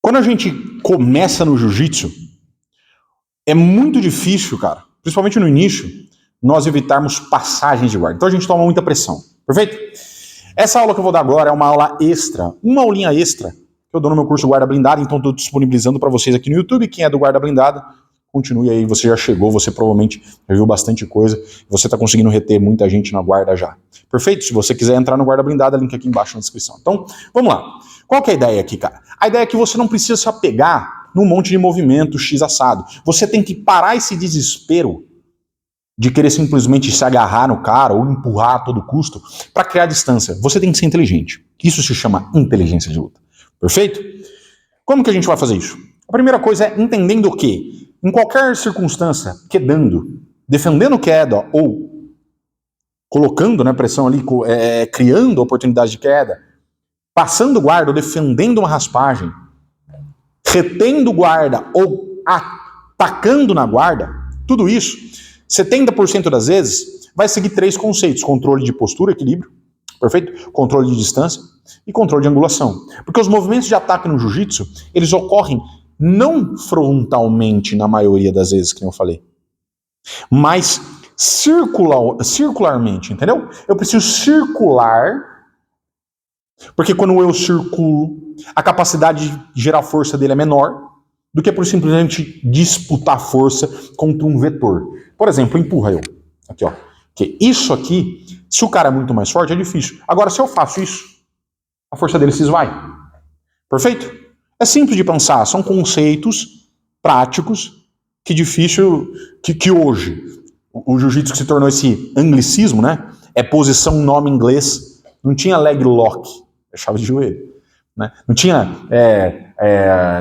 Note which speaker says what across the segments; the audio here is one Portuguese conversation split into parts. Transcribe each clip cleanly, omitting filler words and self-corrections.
Speaker 1: Quando a gente começa no jiu-jitsu, é muito difícil, cara, principalmente no início, nós evitarmos passagens de guarda. Então a gente toma muita pressão, perfeito? Essa aula que eu vou dar agora é uma aula extra, uma aulinha extra, que eu dou no meu curso Guarda Blindada, então estou disponibilizando para vocês aqui no YouTube. Quem é do Guarda Blindada, continue aí, você já chegou, você provavelmente já viu bastante coisa, você está conseguindo reter muita gente na guarda já. Perfeito? Se você quiser entrar no Guarda Blindada, link aqui embaixo na descrição. Então, vamos lá. Qual que é a ideia aqui, cara? A ideia é que você não precisa se apegar num monte de movimento X assado. Você tem que parar esse desespero de querer simplesmente se agarrar no cara ou empurrar a todo custo para criar distância. Você tem que ser inteligente. Isso se chama inteligência de luta. Perfeito? Como que a gente vai fazer isso? A primeira coisa é entendendo que, em qualquer circunstância, quedando, defendendo queda ou colocando pressão ali, criando oportunidade de queda, passando guarda ou defendendo uma raspagem, retendo guarda ou atacando na guarda, tudo isso, 70% das vezes, vai seguir 3 conceitos: controle de postura, equilíbrio, perfeito? Controle de distância e controle de angulação. Porque os movimentos de ataque no jiu-jitsu, eles ocorrem não frontalmente na maioria das vezes, que eu falei, mas circularmente, entendeu? Eu preciso circular, porque quando eu circulo, a capacidade de gerar força dele é menor do que por simplesmente disputar força contra um vetor. Por exemplo, empurra eu. Aqui, ó. Porque isso aqui, se o cara é muito mais forte, é difícil. Agora, se eu faço isso, a força dele se esvai. Perfeito? É simples de pensar. São conceitos práticos que difícil... Que hoje, o jiu-jitsu que se tornou esse anglicismo, né? É posição, nome em inglês. Não tinha leg lock. É chave de joelho. Né? Não tinha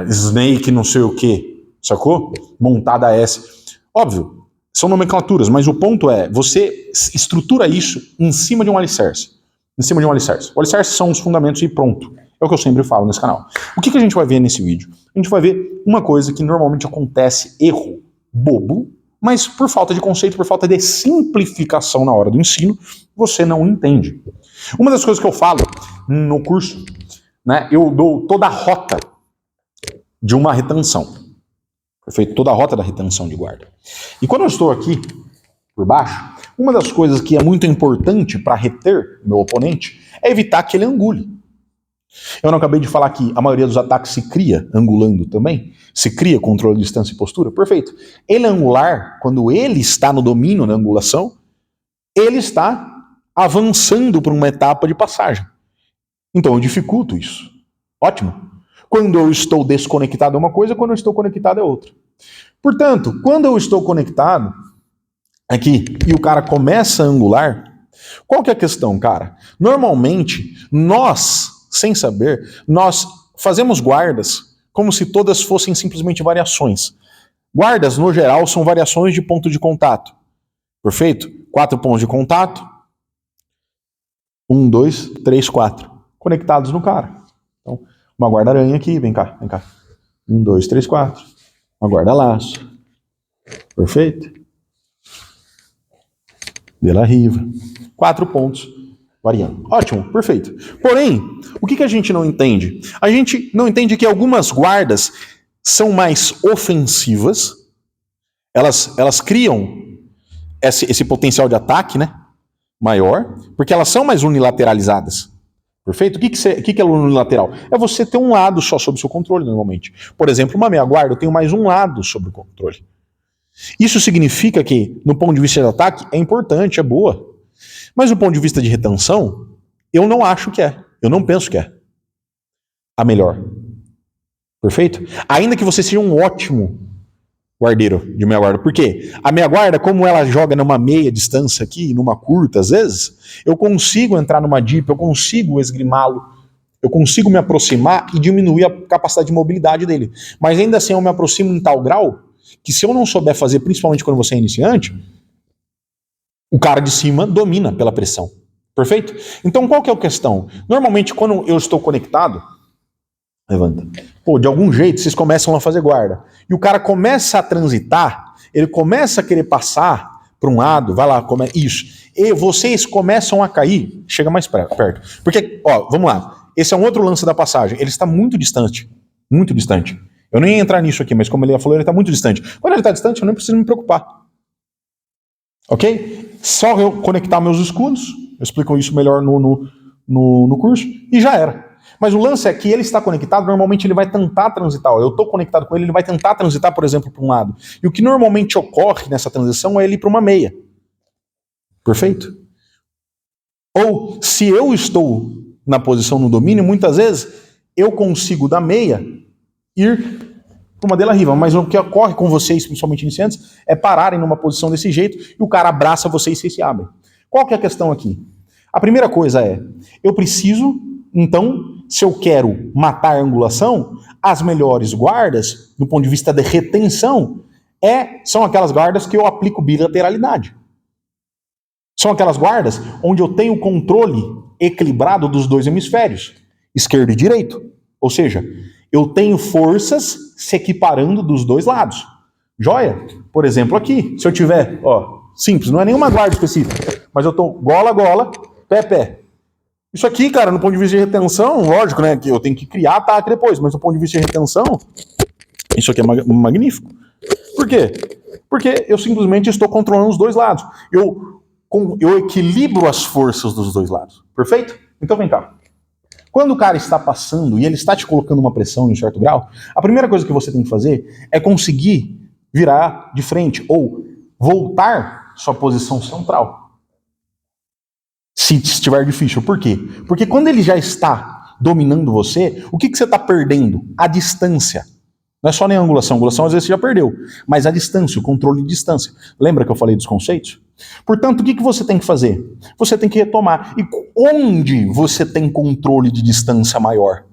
Speaker 1: snake não sei o que. Sacou? Montada S. Óbvio. São nomenclaturas, mas o ponto é, você estrutura isso em cima de um alicerce. Em cima de um alicerce. O alicerce são os fundamentos e pronto. É o que eu sempre falo nesse canal. O que a gente vai ver nesse vídeo? A gente vai ver uma coisa que normalmente acontece, erro bobo, mas por falta de conceito, por falta de simplificação na hora do ensino, você não entende. Uma das coisas que eu falo no curso, né, eu dou toda a rota de uma retenção. Perfeito? Toda a rota da retenção de guarda. E quando eu estou aqui, por baixo, uma das coisas que é muito importante para reter meu oponente é evitar que ele angule. Eu não acabei de falar que a maioria dos ataques se cria angulando também? Se cria controle de distância e postura? Perfeito. Ele angular, quando ele está no domínio da angulação, ele está avançando para uma etapa de passagem. Então eu dificulto isso. Ótimo. Quando eu estou desconectado é uma coisa, quando eu estou conectado é outra. Portanto, quando eu estou conectado aqui e o cara começa a angular, qual que é a questão, cara? Normalmente, nós, sem saber, nós fazemos guardas como se todas fossem simplesmente variações. Guardas, no geral, são variações de ponto de contato. Perfeito? 4 pontos de contato. 1, 2, 3, 4. Conectados no cara. Então, uma guarda-aranha aqui, vem cá, vem cá. 1, 2, 3, 4. Uma guarda-laço. Perfeito? De la riva. 4 pontos variando. Ótimo, perfeito. Porém, o que a gente não entende? A gente não entende que algumas guardas são mais ofensivas. Elas criam esse potencial de ataque, né? Maior, porque elas são mais unilateralizadas. Perfeito? O que é unilateral? É você ter um lado só sob seu controle, normalmente. Por exemplo, uma meia guarda, eu tenho mais um lado sob o controle. Isso significa que, no ponto de vista de ataque, é importante, é boa. Mas do ponto de vista de retenção, eu não acho que é. Eu não penso que é a melhor. Perfeito? Ainda que você seja um ótimo guardeiro de meia guarda. Por quê? A meia guarda, como ela joga numa meia distância aqui, numa curta às vezes, eu consigo entrar numa deep, eu consigo esgrimá-lo, eu consigo me aproximar e diminuir a capacidade de mobilidade dele. Mas ainda assim eu me aproximo em tal grau que se eu não souber fazer, principalmente quando você é iniciante, o cara de cima domina pela pressão. Perfeito? Então qual que é a questão? Normalmente quando eu estou conectado, levanta. Pô, de algum jeito vocês começam a fazer guarda. E o cara começa a transitar, ele começa a querer passar para um lado, vai lá, isso. E vocês começam a cair, chega mais perto. Porque, ó, vamos lá. Esse é um outro lance da passagem. Ele está muito distante. Muito distante. Eu nem ia entrar nisso aqui, mas como ele falou, ele está muito distante. Quando ele está distante, eu nem preciso me preocupar. Ok? Só eu conectar meus escudos, eu explico isso melhor no curso, e já era. Mas o lance é que ele está conectado, normalmente ele vai tentar transitar. Eu estou conectado com ele, ele vai tentar transitar, por exemplo, para um lado. E o que normalmente ocorre nessa transição é ele ir para uma meia. Perfeito? Ou, se eu estou na posição no domínio, muitas vezes eu consigo da meia ir para uma dela riva. Mas o que ocorre com vocês, principalmente iniciantes, é pararem numa posição desse jeito e o cara abraça vocês e vocês se abrem. Qual que é a questão aqui? A primeira coisa é, eu preciso, então, se eu quero matar a angulação, as melhores guardas, do ponto de vista de retenção, são aquelas guardas que eu aplico bilateralidade. São aquelas guardas onde eu tenho controle equilibrado dos dois hemisférios, esquerdo e direito. Ou seja, eu tenho forças se equiparando dos dois lados. Joia? Por exemplo, aqui, se eu tiver, simples, não é nenhuma guarda específica, mas eu tô gola a gola, pé a pé. Isso aqui, cara, no ponto de vista de retenção, lógico, né, que eu tenho que criar ataque depois, mas do ponto de vista de retenção, isso aqui é magnífico. Por quê? Porque eu simplesmente estou controlando os dois lados. Eu equilibro as forças dos dois lados. Perfeito? Então vem cá. Quando o cara está passando e ele está te colocando uma pressão em um certo grau, a primeira coisa que você tem que fazer é conseguir virar de frente ou voltar sua posição central. Se estiver difícil. Por quê? Porque quando ele já está dominando você, o que você está perdendo? A distância. Não é só nem a angulação. A angulação às vezes você já perdeu. Mas a distância, o controle de distância. Lembra que eu falei dos conceitos? Portanto, o que você tem que fazer? Você tem que retomar. E onde você tem controle de distância maior?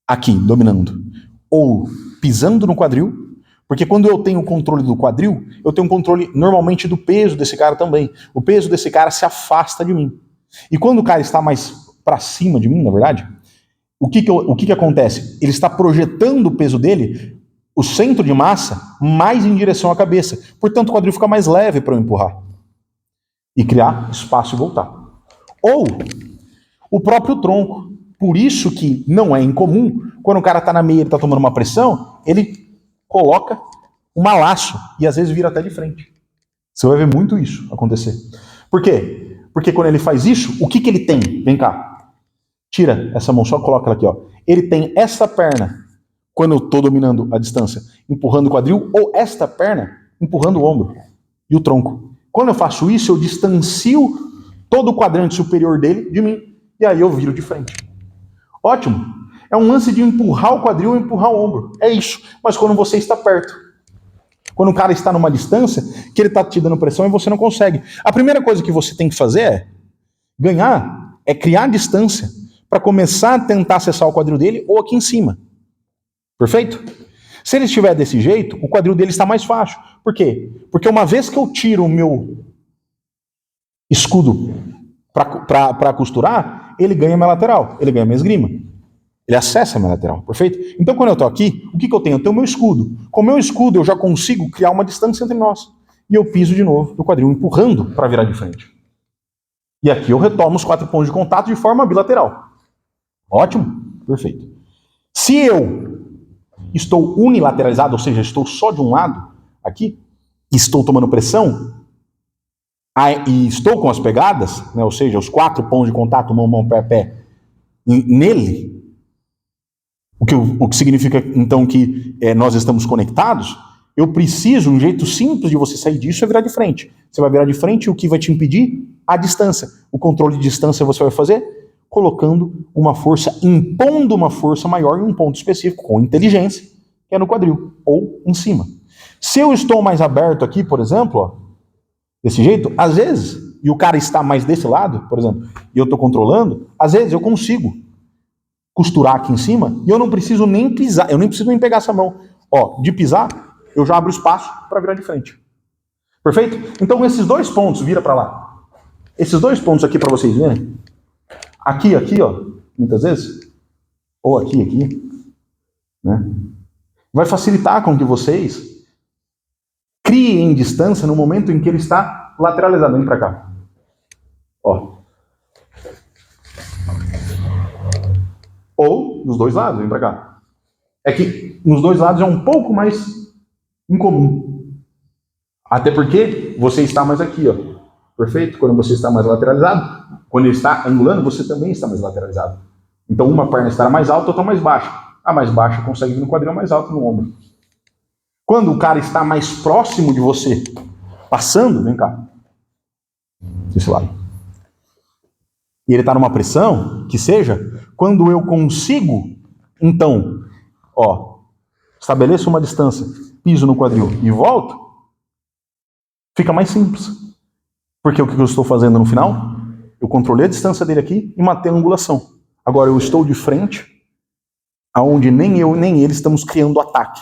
Speaker 1: Aqui, dominando. Ou pisando no quadril. Porque quando eu tenho o controle do quadril, eu tenho um controle normalmente do peso desse cara também. O peso desse cara se afasta de mim. E quando o cara está mais para cima de mim, na verdade, o que acontece? Ele está projetando o peso dele, o centro de massa, mais em direção à cabeça. Portanto, o quadril fica mais leve para eu empurrar. E criar espaço e voltar. Ou o próprio tronco. Por isso que não é incomum, quando o cara está na meia e ele está tomando uma pressão, ele coloca um laço e às vezes vira até de frente. Você vai ver muito isso acontecer. Por quê? Porque quando ele faz isso, o que ele tem? Vem cá. Tira essa mão, só coloca ela aqui, ó. Ele tem essa perna, quando eu estou dominando a distância, empurrando o quadril, ou esta perna empurrando o ombro e o tronco. Quando eu faço isso, eu distancio todo o quadrante superior dele de mim. E aí eu viro de frente. Ótimo. É um lance de empurrar o quadril e empurrar o ombro. É isso. Mas quando você está perto. Quando o cara está numa distância, que ele está te dando pressão e você não consegue. A primeira coisa que você tem que fazer é criar distância para começar a tentar acessar o quadril dele ou aqui em cima. Perfeito? Se ele estiver desse jeito, o quadril dele está mais fácil. Por quê? Porque uma vez que eu tiro o meu escudo para costurar, ele ganha minha lateral, ele ganha minha esgrima. Ele acessa a minha lateral, perfeito? Então, quando eu estou aqui, o que eu tenho? Eu tenho o meu escudo. Com o meu escudo, eu já consigo criar uma distância entre nós. E eu piso de novo do quadril, empurrando para virar de frente. E aqui eu retomo os 4 pontos de contato de forma bilateral. Ótimo? Perfeito. Se eu estou unilateralizado, ou seja, estou só de um lado, aqui, e estou tomando pressão, e estou com as pegadas, né, ou seja, os 4 pontos de contato, mão, pé, nele, o que significa, então, que nós estamos conectados, eu preciso, um jeito simples de você sair disso é virar de frente. Você vai virar de frente e o que vai te impedir? A distância. O controle de distância você vai fazer colocando uma força, impondo uma força maior em um ponto específico, com inteligência, que é no quadril, ou em cima. Se eu estou mais aberto aqui, por exemplo, ó, desse jeito, às vezes, e o cara está mais desse lado, por exemplo, e eu estou controlando, às vezes eu consigo costurar aqui em cima e eu não preciso nem pisar, eu nem preciso nem pegar essa mão. Ó, de pisar, eu já abro espaço para virar de frente. Perfeito? Então esses 2 pontos, vira para lá. Esses 2 pontos aqui para vocês verem. Aqui, ó, muitas vezes, ou aqui, né? Vai facilitar com que vocês criem distância no momento em que ele está lateralizado. Vem para cá. Ó. Ou dos 2 lados, vem para cá. é que nos dois lados é um pouco mais incomum. Até porque você está mais aqui, ó. Perfeito? Quando você está mais lateralizado, quando ele está angulando, você também está mais lateralizado. Então uma perna estará mais alta ou está mais baixa. A mais baixa consegue vir no quadril, a mais alta no ombro. Quando o cara está mais próximo de você, passando, vem cá, desse lado, e ele está numa pressão, que seja, quando eu consigo, então, ó, estabeleço uma distância, piso no quadril e volto, fica mais simples. Porque o que eu estou fazendo no final? Eu controlei a distância dele aqui e matei a angulação. Agora eu estou de frente, aonde nem eu nem ele estamos criando ataque.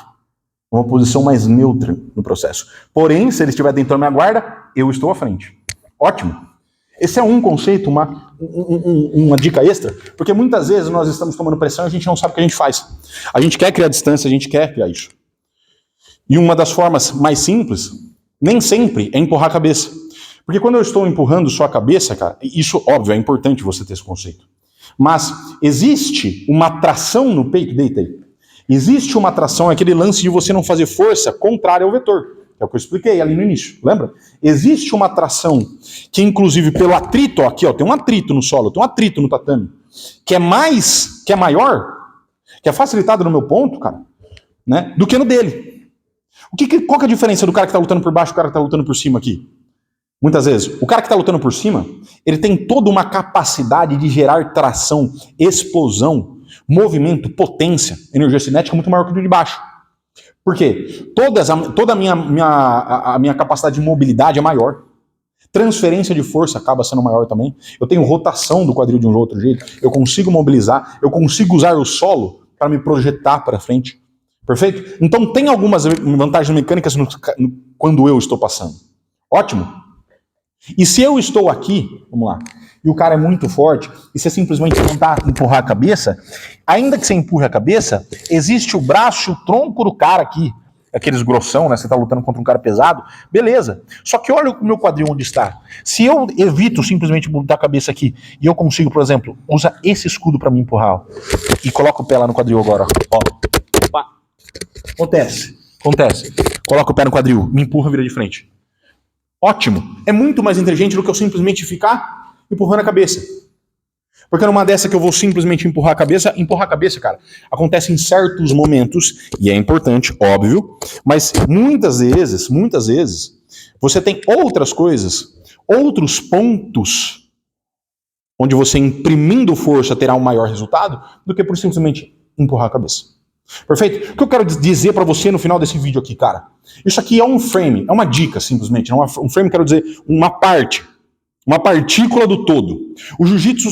Speaker 1: Uma posição mais neutra no processo. Porém, se ele estiver dentro da minha guarda, eu estou à frente. Ótimo. Esse é um conceito, uma dica extra, porque muitas vezes nós estamos tomando pressão e a gente não sabe o que a gente faz. A gente quer criar distância, a gente quer criar isso. E uma das formas mais simples, nem sempre, é empurrar a cabeça. Porque quando eu estou empurrando só a cabeça, cara, isso, óbvio, é importante você ter esse conceito. Mas existe uma tração no peito, deita aí. Existe uma tração, aquele lance de você não fazer força contrária ao vetor. É o que eu expliquei ali no início, lembra? Existe uma tração que, inclusive, pelo atrito, ó, aqui, ó, tem um atrito no solo, tem um atrito no tatame, que é maior, que é facilitado no meu ponto, cara, né, do que no dele. Qual que é a diferença do cara que está lutando por baixo e do cara que está lutando por cima aqui? Muitas vezes, o cara que está lutando por cima, ele tem toda uma capacidade de gerar tração, explosão, movimento, potência, energia cinética muito maior que o de baixo. Por quê? Toda a minha capacidade de mobilidade é maior. Transferência de força acaba sendo maior também. Eu tenho rotação do quadril de um outro jeito. Eu consigo mobilizar, eu consigo usar o solo para me projetar para frente. Perfeito? Então tem algumas vantagens mecânicas quando eu estou passando. Ótimo. E se eu estou aqui, vamos lá, e o cara é muito forte, e você simplesmente tentar empurrar a cabeça, ainda que você empurre a cabeça, existe o braço, o tronco do cara aqui, aqueles grossão, né? Você tá lutando contra um cara pesado, beleza. Só que olha o meu quadril onde está. Se eu evito simplesmente botar a cabeça aqui, e eu consigo, por exemplo, usar esse escudo para me empurrar, ó, e coloco o pé lá no quadril agora, ó. Opa. Acontece. Coloca o pé no quadril, me empurra, vira de frente. Ótimo. É muito mais inteligente do que eu simplesmente ficar empurrando a cabeça. Porque numa dessa que eu vou simplesmente empurrar a cabeça, cara, acontece em certos momentos, e é importante, óbvio, mas muitas vezes, você tem outras coisas, outros pontos, onde você imprimindo força terá um maior resultado, do que por simplesmente empurrar a cabeça. Perfeito? O que eu quero dizer para você no final desse vídeo aqui, cara? Isso aqui é um frame, é uma dica simplesmente. Não é um frame, quero dizer, uma parte, uma partícula do todo. O jiu-jitsu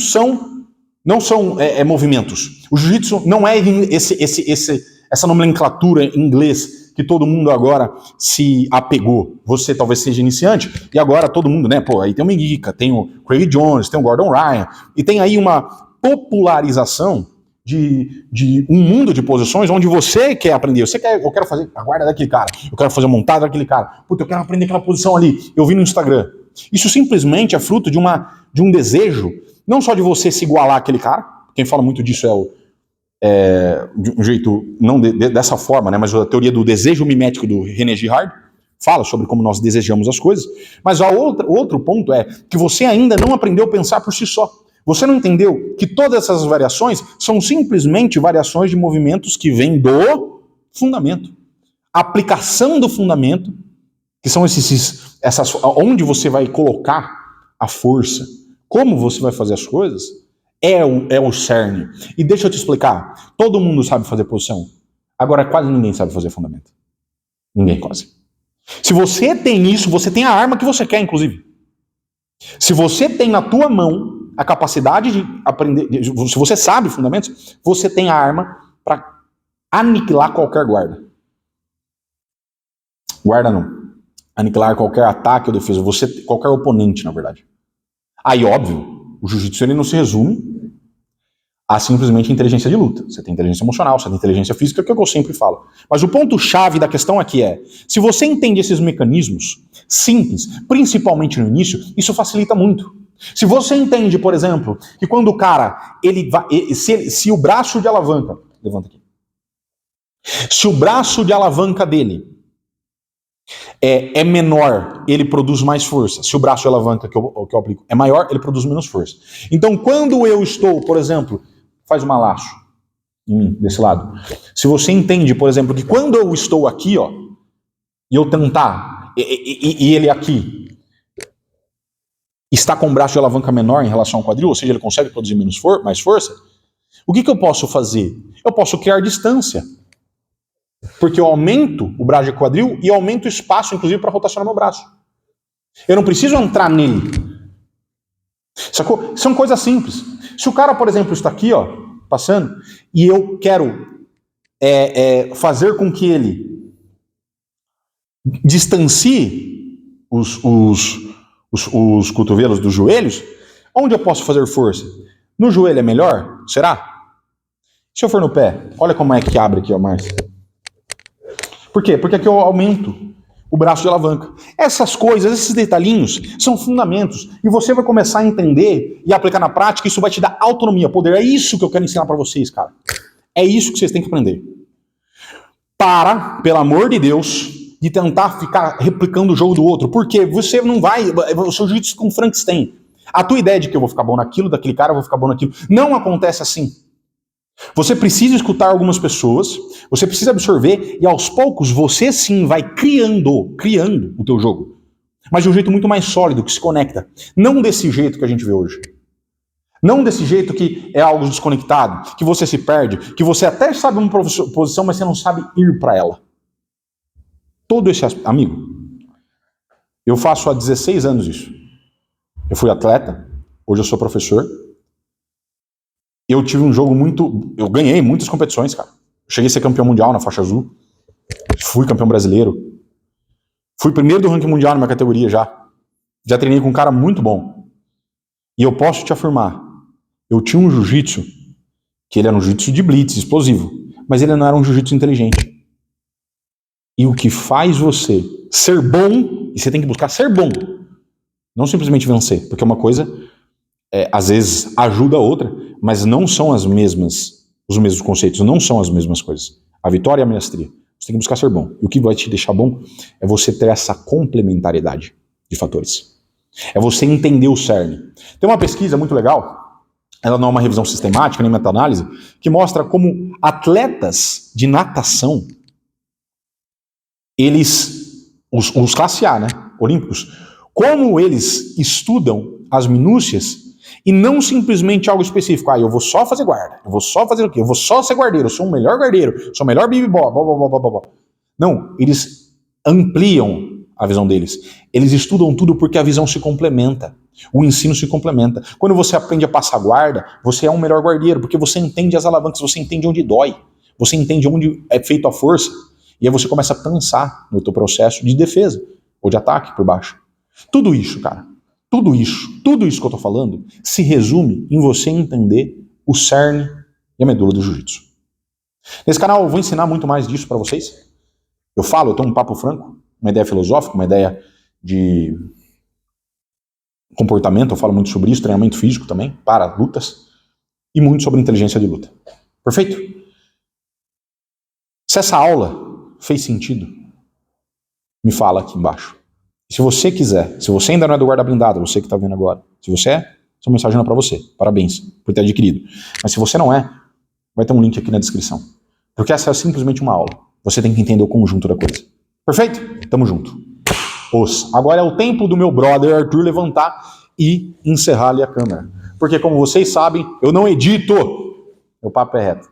Speaker 1: não são movimentos. O jiu-jitsu não é essa nomenclatura em inglês que todo mundo agora se apegou. Você talvez seja iniciante e agora todo mundo, né? Pô, aí tem o Mingica, tem o Craig Jones, tem o Gordon Ryan e tem aí uma popularização de um mundo de posições onde você quer aprender. Eu quero fazer a guarda daquele cara, eu quero fazer a montada daquele cara, puta, eu quero aprender aquela posição ali, eu vi no Instagram. Isso simplesmente é fruto de um desejo, não só de você se igualar àquele cara, quem fala muito disso de um jeito, não dessa forma, né, mas a teoria do desejo mimético do René Girard, fala sobre como nós desejamos as coisas, mas o outro ponto é que você ainda não aprendeu a pensar por si só. Você não entendeu que todas essas variações são simplesmente variações de movimentos que vêm do fundamento. A aplicação do fundamento, que são onde você vai colocar a força, como você vai fazer as coisas, é o cerne. E deixa eu te explicar, todo mundo sabe fazer posição, agora quase ninguém sabe fazer fundamento. Ninguém quase. Se você tem isso, você tem a arma que você quer, inclusive. Se você tem na tua mão a capacidade de aprender, se você sabe fundamentos, você tem a arma para aniquilar qualquer guarda. Guarda não. Aniquilar qualquer ataque ou defesa, qualquer oponente, na verdade. Aí, óbvio, o jiu-jitsu ele não se resume a simplesmente inteligência de luta. Você tem inteligência emocional, você tem inteligência física, que é o que eu sempre falo. Mas o ponto-chave da questão aqui se você entende esses mecanismos simples, principalmente no início, isso facilita muito. Se você entende, por exemplo, que quando o cara, se o braço de alavanca, levanta aqui, Se o braço de alavanca dele é menor, ele produz mais força. Se o braço de alavanca que eu aplico é maior, ele produz menos força. Então, quando eu estou, por exemplo, faz uma laço em mim, desse lado. Se você entende, por exemplo, que quando eu estou aqui, ó, e eu tentar, e ele aqui está com o braço de alavanca menor em relação ao quadril, ou seja, ele consegue produzir mais força, o que eu posso fazer? Eu posso criar distância. Porque eu aumento o braço de quadril e aumento o espaço, inclusive, para rotacionar meu braço. Eu não preciso entrar nele. Sacou? São coisas simples. Se o cara, por exemplo, está aqui, ó, passando, e eu quero fazer com que ele distancie os cotovelos dos joelhos, onde eu posso fazer força? No joelho é melhor? Será? Se eu for no pé, olha como é que abre aqui, ó, mais. Por quê? Porque aqui eu aumento o braço de alavanca. Essas coisas, esses detalhinhos, são fundamentos. E você vai começar a entender e aplicar na prática, isso vai te dar autonomia, poder. É isso que eu quero ensinar para vocês, cara. É isso que vocês têm que aprender. Para, pelo amor de Deus, de tentar ficar replicando o jogo do outro. Porque você não vai... O seu jiu-jitsu com Frankenstein. A tua ideia de que eu vou ficar bom naquilo, daquele cara eu vou ficar bom naquilo, não acontece assim. Você precisa escutar algumas pessoas, você precisa absorver e aos poucos você sim vai criando o teu jogo. Mas de um jeito muito mais sólido, que se conecta. Não desse jeito que a gente vê hoje. Não desse jeito que é algo desconectado, que você se perde, que você até sabe uma posição, mas você não sabe ir para ela. Todo esse amigo, eu faço há 16 anos isso. Eu fui atleta, hoje eu sou professor. Eu tive um jogo eu ganhei muitas competições, cara. Cheguei a ser campeão mundial na faixa azul. Fui campeão brasileiro. Fui primeiro do ranking mundial na minha categoria já. Já treinei com um cara muito bom. E eu posso te afirmar, eu tinha um jiu-jitsu, que ele era um jiu-jitsu de blitz, explosivo, mas ele não era um jiu-jitsu inteligente. E o que faz você ser bom, e você tem que buscar ser bom, não simplesmente vencer, porque uma coisa, às vezes, ajuda a outra, mas não são os mesmos conceitos, não são as mesmas coisas. A vitória e a mestria. Você tem que buscar ser bom. E o que vai te deixar bom é você ter essa complementariedade de fatores. É você entender o cerne. Tem uma pesquisa muito legal, ela não é uma revisão sistemática, nem meta-análise, que mostra como atletas de natação, os classe A, né, olímpicos, como eles estudam as minúcias e não simplesmente algo específico. Eu vou só fazer guarda, eu vou só fazer o quê? Eu vou só ser guardeiro, eu sou o melhor guardeiro, sou o melhor bibibó, Não, eles ampliam a visão deles. Eles estudam tudo porque a visão se complementa. O ensino se complementa. Quando você aprende a passar guarda, você é um melhor guardeiro, porque você entende as alavancas, você entende onde dói, você entende onde é feita a força, e aí você começa a pensar no teu processo de defesa ou de ataque por baixo. Tudo isso, cara, tudo isso que eu tô falando, se resume em você entender o cerne e a medula do jiu-jitsu. Nesse canal eu vou ensinar muito mais disso para vocês. Eu tenho um papo franco, uma ideia filosófica, uma ideia de comportamento, eu falo muito sobre isso, treinamento físico também, para lutas, e muito sobre inteligência de luta. Perfeito? Se essa aula fez sentido, me fala aqui embaixo. Se você quiser, se você ainda não é do guarda blindado, você que está vendo agora, se você é, essa mensagem não é para você. Parabéns por ter adquirido. Mas se você não é, vai ter um link aqui na descrição. Porque essa é simplesmente uma aula. Você tem que entender o conjunto da coisa. Perfeito? Tamo junto. Agora é o tempo do meu brother Arthur levantar e encerrar ali a câmera. Porque como vocês sabem, eu não edito. Meu papo é reto.